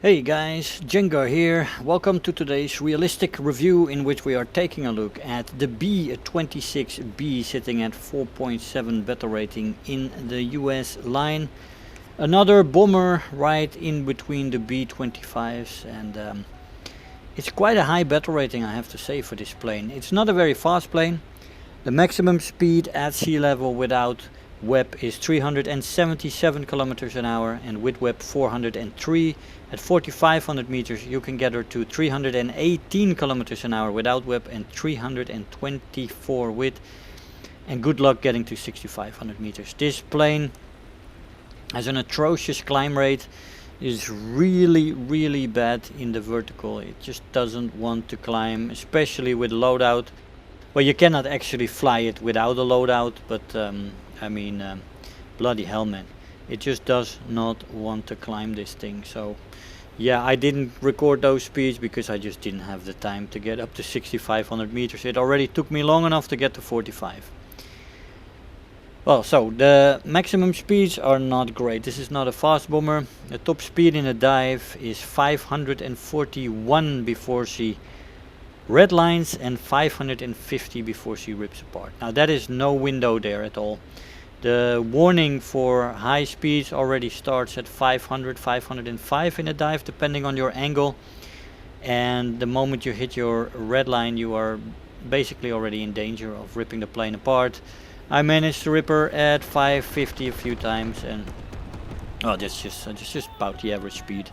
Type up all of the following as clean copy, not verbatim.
Hey guys, Jengar here. Welcome to today's realistic review in which we are taking a look at the B-26B sitting at 4.7 battle rating in the US line. Another bomber right in between the B-25s, and it's quite a high battle rating, I have to say, for this plane. It's not a very fast plane. The maximum speed at sea level without WEP is 377 kilometers an hour, and with WEP 403. At 4,500 meters you can get her to 318 kilometers an hour without WEP and 324 with, and good luck getting to 6,500 meters. This plane has an atrocious climb rate, is really bad in the vertical. It just doesn't want to climb, especially with loadout. Well, you cannot actually fly it without a loadout, but bloody hell, man. It just does not want to climb this thing. So yeah, I didn't record those speeds because I just didn't have the time to get up to 6,500 meters. It already took me long enough to get to 45. Well, so the maximum speeds are not great. This is not a fast bomber. The top speed in a dive is 541 before she redlines and 550 before she rips apart. Now that is no window there at all. The warning for high speeds already starts at 500, 505 in a dive, depending on your angle. And the moment you hit your red line, you are basically already in danger of ripping the plane apart. I managed to rip her at 550 a few times, and well, that's just about the average speed.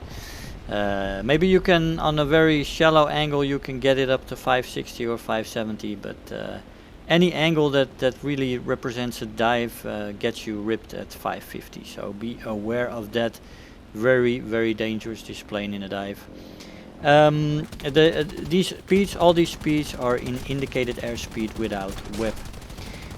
Maybe you can, on a very shallow angle, you can get it up to 560 or 570, but any angle that really represents a dive gets you ripped at 550, so be aware of that. Very dangerous, this plane in a dive. All these speeds are in indicated airspeed without WEP.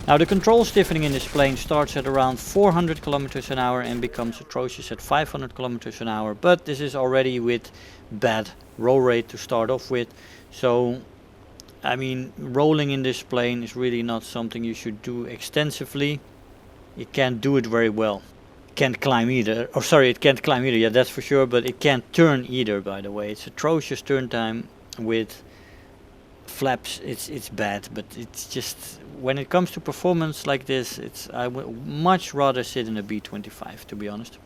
Now the control stiffening in this plane starts at around 400 kilometers an hour and becomes atrocious at 500 kilometers an hour, but this is already with bad roll rate to start off with. So rolling in this plane is really not something you should do extensively. It can't do it very well. It can't climb either. Oh, sorry, it can't climb either, yeah, that's for sure, but it can't turn either, by the way. It's atrocious turn time with flaps. It's bad, but it's just, when it comes to performance like this, I would much rather sit in a B-25, to be honest.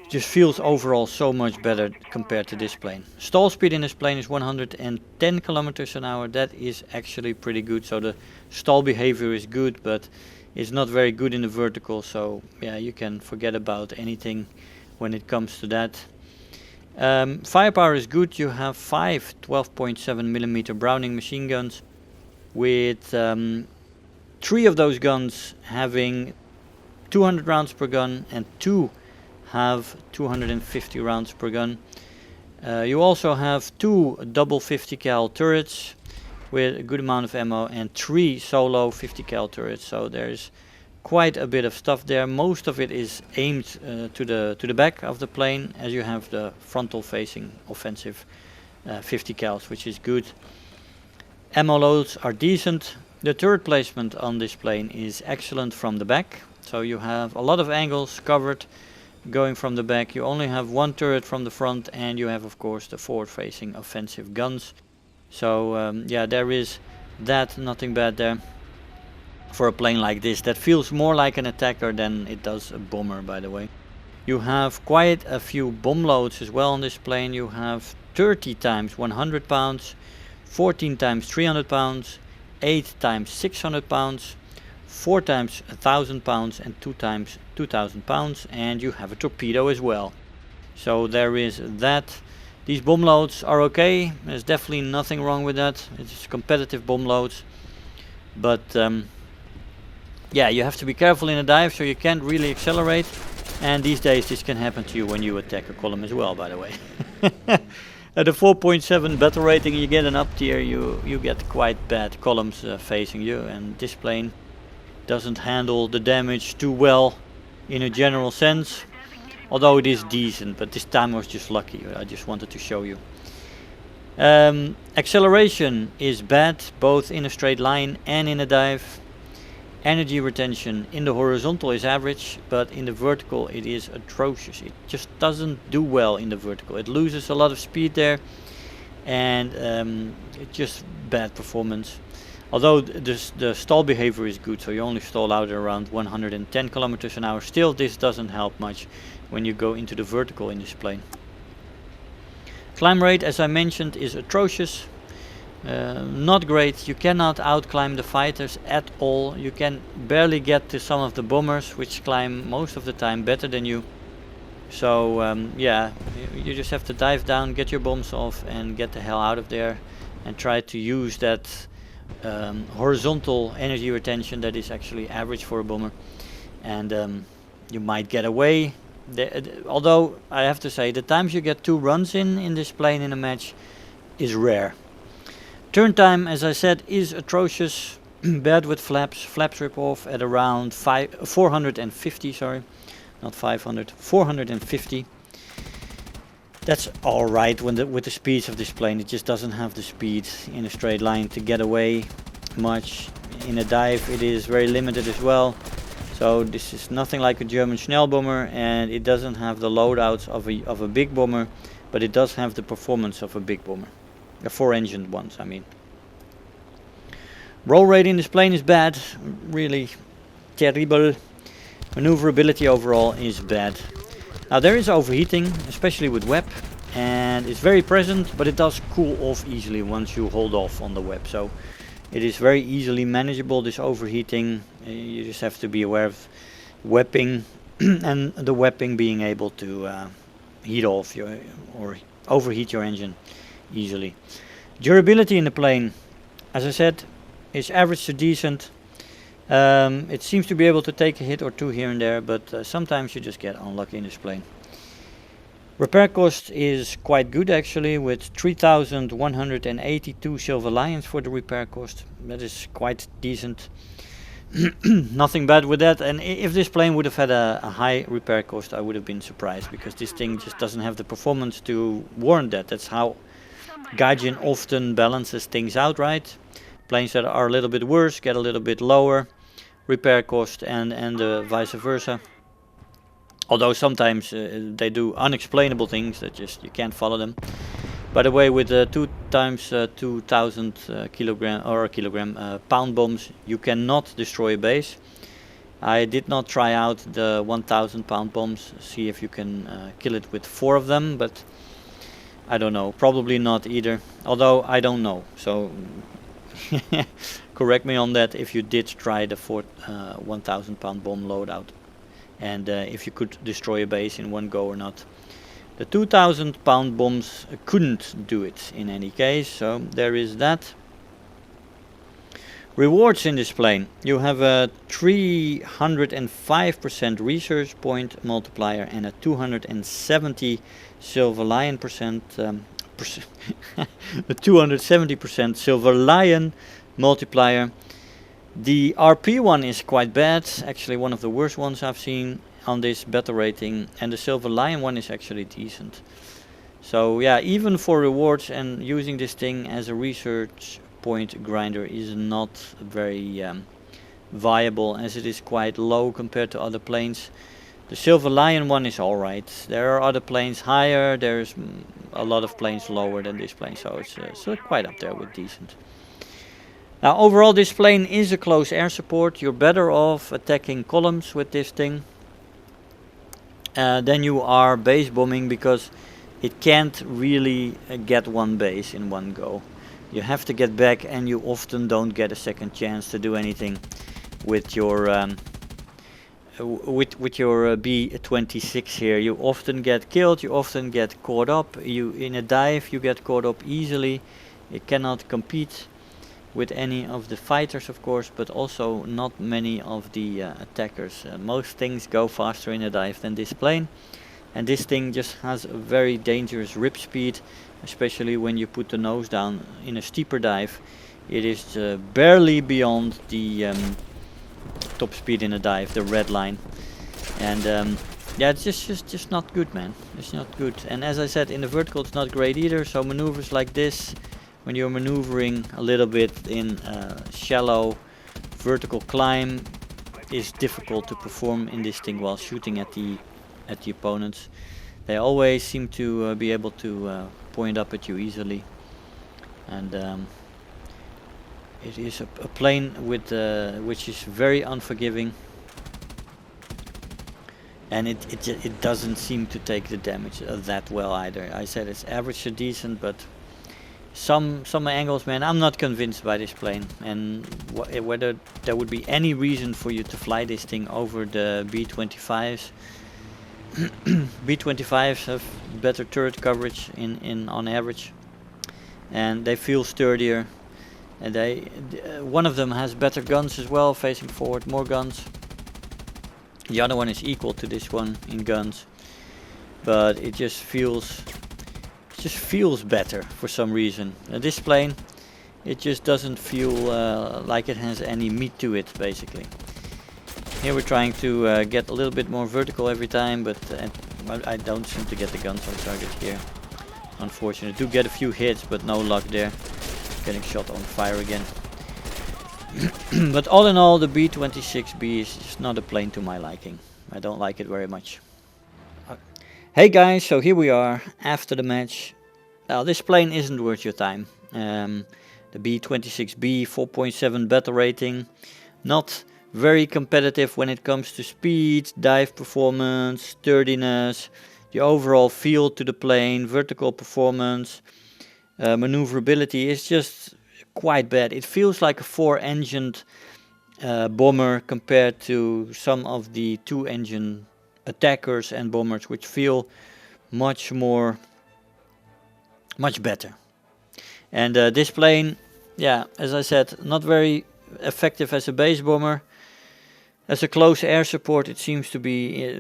Just feels overall so much better compared to this plane. Stall speed in this plane is 110 kilometers an hour. That is actually pretty good. So the stall behavior is good, but it's not very good in the vertical. So yeah, you can forget about anything when it comes to that. Firepower is good. You have 5 12.7mm Browning machine guns, with 3 of those guns having 200 rounds per gun and 2 have 250 rounds per gun. You also have 2 double 50 cal turrets with a good amount of ammo and 3 solo 50 cal turrets. So there's quite a bit of stuff there. Most of it is aimed to the back of the plane, as you have the frontal facing offensive 50 cals, which is good. Ammo loads are decent. The turret placement on this plane is excellent from the back, so you have a lot of angles covered. Going from the back, you only have 1 turret from the front, and you have of course the forward facing offensive guns. So yeah, there is that, nothing bad there for a plane like this that feels more like an attacker than it does a bomber, by the way. You have quite a few bomb loads as well on this plane. You have 30 times 100 pounds, 14 times 300 pounds, 8 times 600 pounds, 4 times 1,000 pounds and 2 times 2,000 pounds, and you have a torpedo as well. So there is that. These bomb loads are okay. There's definitely nothing wrong with that. It's competitive bomb loads, but yeah, you have to be careful in a dive, so you can't really accelerate, and these days this can happen to you when you attack a column as well, by the way. At a 4.7 battle rating, you get an up tier, you get quite bad columns facing you, and this plane doesn't handle the damage too well in a general sense, although it is decent, but this time I was just lucky. I just wanted to show you. Acceleration is bad, both in a straight line and in a dive, energy retention in the horizontal is average, but in the vertical it is atrocious. It just doesn't do well in the vertical. It loses a lot of speed there, and it's just bad performance. Although the stall behavior is good, so you only stall out around 110 kilometers an hour, still this doesn't help much when you go into the vertical in this plane. Climb rate, as I mentioned, is atrocious. Not great. You cannot outclimb the fighters at all. You can barely get to some of the bombers, which climb most of the time better than you. So yeah, you just have to dive down, get your bombs off, and get the hell out of there, and try to use that horizontal energy retention that is actually average for a bomber, and you might get away. Although I have to say, the times you get 2 runs in this plane in a match is rare. Turn time, as I said, is atrocious. Bad with flaps. Flaps rip off at around 450, sorry, not 500, 450. That's alright with the speeds of this plane. It just doesn't have the speed in a straight line to get away much. In a dive it is very limited as well. So this is nothing like a German Schnellbomber, and it doesn't have the loadouts of a big bomber, but it does have the performance of a big bomber. The 4-engined ones, I mean. Roll rate in this plane is bad, really terrible. Maneuverability overall is bad. Now there is overheating, especially with web, and it's very present, but it does cool off easily once you hold off on the web. So it is very easily manageable, this overheating. You just have to be aware of webbing and the webbing being able to heat off or overheat your engine easily. Durability in the plane, as I said, is average to decent. It seems to be able to take a hit or 2 here and there, but sometimes you just get unlucky in this plane. Repair cost is quite good actually, with 3,182 Silver Lions for the repair cost. That is quite decent. Nothing bad with that, and if this plane would have had a high repair cost, I would have been surprised, because this thing just doesn't have the performance to warrant that. That's how Gaijin often balances things out, right? Planes that are a little bit worse get a little bit lower repair cost, and vice versa. Although sometimes they do unexplainable things that just you can't follow them. By the way, with 2 times 2,000 pound bombs, you cannot destroy a base. I did not try out the 1,000 pound bombs, see if you can kill it with 4 of them, but I don't know, probably not either, although I don't know, so correct me on that if you did try the 1,000 pound bomb loadout, and if you could destroy a base in one go or not. The 2,000 pound bombs couldn't do it in any case, so there is that. Rewards in this plane. You have a 305% research point multiplier and a 270 Silver Lion percent, a 270% Silver Lion multiplier. The RP one is quite bad, actually one of the worst ones I've seen on this battle rating, and the Silver Lion one is actually decent. So yeah, even for rewards and using this thing as a research point grinder is not very viable, as it is quite low compared to other planes. The Silver Lion one is alright. There are other planes higher, there's a lot of planes lower than this plane, so it's quite up there with decent. Now overall this plane is a close air support. You're better off attacking columns with this thing than you are base bombing, because it can't really get one base in one go. You have to get back, and you often don't get a second chance to do anything with your B-26 here. You often get killed, you often get caught up. In a dive you get caught up easily. You cannot compete with any of the fighters, of course, but also not many of the attackers. Most things go faster in a dive than this plane, and this thing just has a very dangerous rip speed, especially when you put the nose down in a steeper dive. It is barely beyond the top speed in a dive, the red line, and yeah, it's just not good, man. It's not good. And as I said, in the vertical it's not great either, so maneuvers like this, when you're maneuvering a little bit in shallow vertical climb, is difficult to perform in this thing while shooting at the opponents. They always seem to be able to point up at you easily, and it is a plane with which is very unforgiving, and it doesn't seem to take the damage that well either. I said it's average to decent, but some angles, man, I'm not convinced by this plane, and whether there would be any reason for you to fly this thing over the B-25s. B-25s have better turret coverage on average, and they feel sturdier, and one of them has better guns as well, facing forward, more guns. The other one is equal to this one in guns, but it just feels better for some reason. This plane, it just doesn't feel like it has any meat to it, basically. Here we're trying to get a little bit more vertical every time, but I don't seem to get the guns on target here. Unfortunately, do get a few hits, but no luck there. Getting shot on fire again. But all in all, the B-26B is just not a plane to my liking. I don't like it very much. Hey guys, so here we are after the match. Now this plane isn't worth your time. The B-26B 4.7 battle rating, not very competitive when it comes to speed, dive performance, sturdiness, the overall feel to the plane, vertical performance, maneuverability is just quite bad. It feels like a 4-engined bomber compared to some of the 2-engine attackers and bombers, which feel much better. And this plane, yeah, as I said, not very effective as a base bomber. As a close air support, it seems to be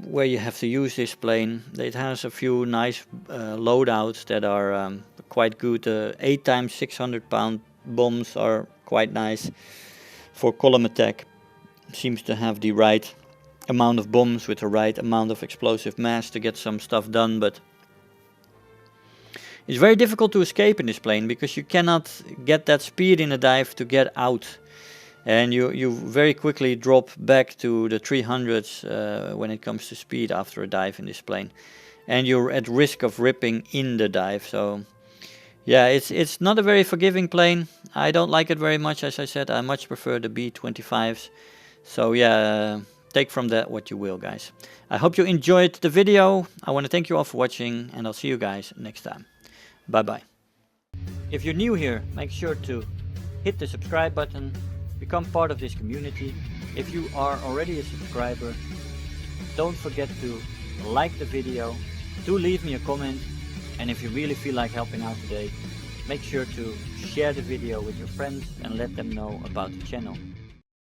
where you have to use this plane. It has a few nice loadouts that are quite good. 8 times 600 pound bombs are quite nice for column attack. Seems to have the right amount of bombs with the right amount of explosive mass to get some stuff done, but it's very difficult to escape in this plane because you cannot get that speed in a dive to get out. And you very quickly drop back to the 300s when it comes to speed after a dive in this plane, and you're at risk of ripping in the dive. So yeah, it's not a very forgiving plane. I don't like it very much. As I said, I much prefer the B-25s. So yeah, take from that what you will, guys. I hope you enjoyed the video. I want to thank you all for watching, and I'll see you guys next time. Bye bye. If you're new here, make sure to hit the subscribe button. Become part of this community. If you are already a subscriber, don't forget to like the video, do leave me a comment, and if you really feel like helping out today, make sure to share the video with your friends and let them know about the channel.